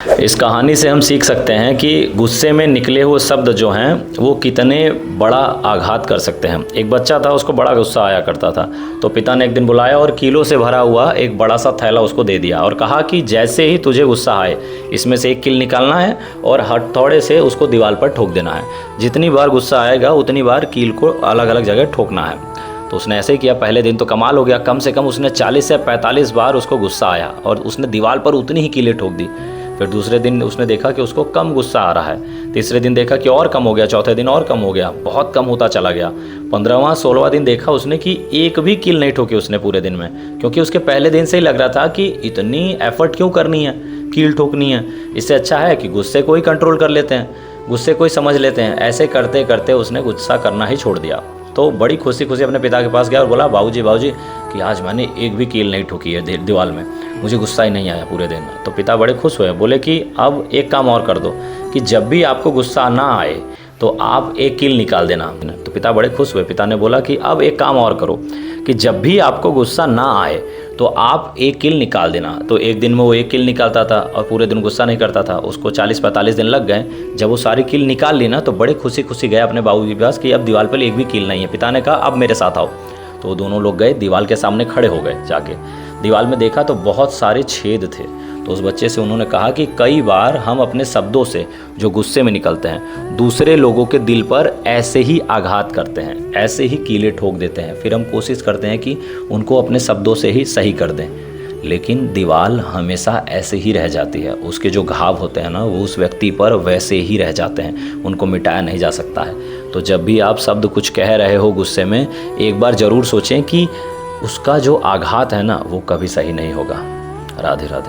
इस कहानी से हम सीख सकते हैं कि गुस्से में निकले हुए शब्द जो हैं वो कितने बड़ा आघात कर सकते हैं। एक बच्चा था, उसको बड़ा गुस्सा आया करता था, तो पिता ने एक दिन बुलाया और कीलों से भरा हुआ एक बड़ा सा थैला उसको दे दिया और कहा कि जैसे ही तुझे गुस्सा आए इसमें से एक कील निकालना है और हथौड़े से उसको दीवार पर ठोक देना है। जितनी बार गुस्सा आएगा उतनी बार कील को अलग अलग जगह ठोकना है। तो उसने ऐसे ही किया। पहले दिन तो कमाल हो गया, कम से कम उसने 40 से 45 बार उसको गुस्सा आया और उसने दीवार पर उतनी ही कीलें ठोक दी। फिर दूसरे दिन उसने देखा कि उसको कम गुस्सा आ रहा है। तीसरे दिन देखा कि और कम हो गया, चौथे दिन और कम हो गया, बहुत कम होता चला गया। 15वां 16वां दिन देखा उसने कि एक भी कील नहीं ठोकी उसने पूरे दिन में, क्योंकि उसके पहले दिन से ही लग रहा था कि इतनी एफर्ट क्यों करनी है, कील ठोकनी है। इससे अच्छा है कि गुस्से को ही कंट्रोल कर लेते हैं, गुस्से को ही समझ लेते हैं। ऐसे करते करते उसने गुस्सा करना ही छोड़ दिया। तो बड़ी खुशी खुशी अपने पिता के पास गया और बोला, बाबूजी कि आज मैंने एक भी कील नहीं ठोकी है दीवार में, मुझे गुस्सा ही नहीं आया पूरे दिन में। तो पिता बड़े खुश हुए, बोले कि अब एक काम और कर दो कि जब भी आपको गुस्सा ना आए तो आप एक कील निकाल देना। तो पिता बड़े खुश हुए। पिता ने बोला कि अब एक काम और करो कि जब भी आपको गुस्सा ना आए तो आप एक कील निकाल देना। तो एक दिन में वो एक कील निकालता था और पूरे दिन गुस्सा नहीं करता था। उसको 40-45 दिन लग गए। जब वो सारी कील निकाल ली ना तो बड़े खुशी खुशी गए अपने बाबू के पास कि अब दीवार पर एक भी कील नहीं है। पिता ने कहा अब मेरे साथ आओ। तो दोनों लोग गए, दीवार के सामने खड़े हो गए। जाके दीवार में देखा तो बहुत सारे छेद थे। तो उस बच्चे से उन्होंने कहा कि कई बार हम अपने शब्दों से जो गुस्से में निकलते हैं दूसरे लोगों के दिल पर ऐसे ही आघात करते हैं, ऐसे ही कीलें ठोक देते हैं। फिर हम कोशिश करते हैं कि उनको अपने शब्दों से ही सही कर दें, लेकिन दीवार हमेशा ऐसे ही रह जाती है। उसके जो घाव होते हैं ना वो उस व्यक्ति पर वैसे ही रह जाते हैं, उनको मिटाया नहीं जा सकता है। तो जब भी आप शब्द कुछ कह रहे हो गुस्से में, एक बार ज़रूर सोचें कि उसका जो आघात है ना वो कभी सही नहीं होगा। राधे राधे।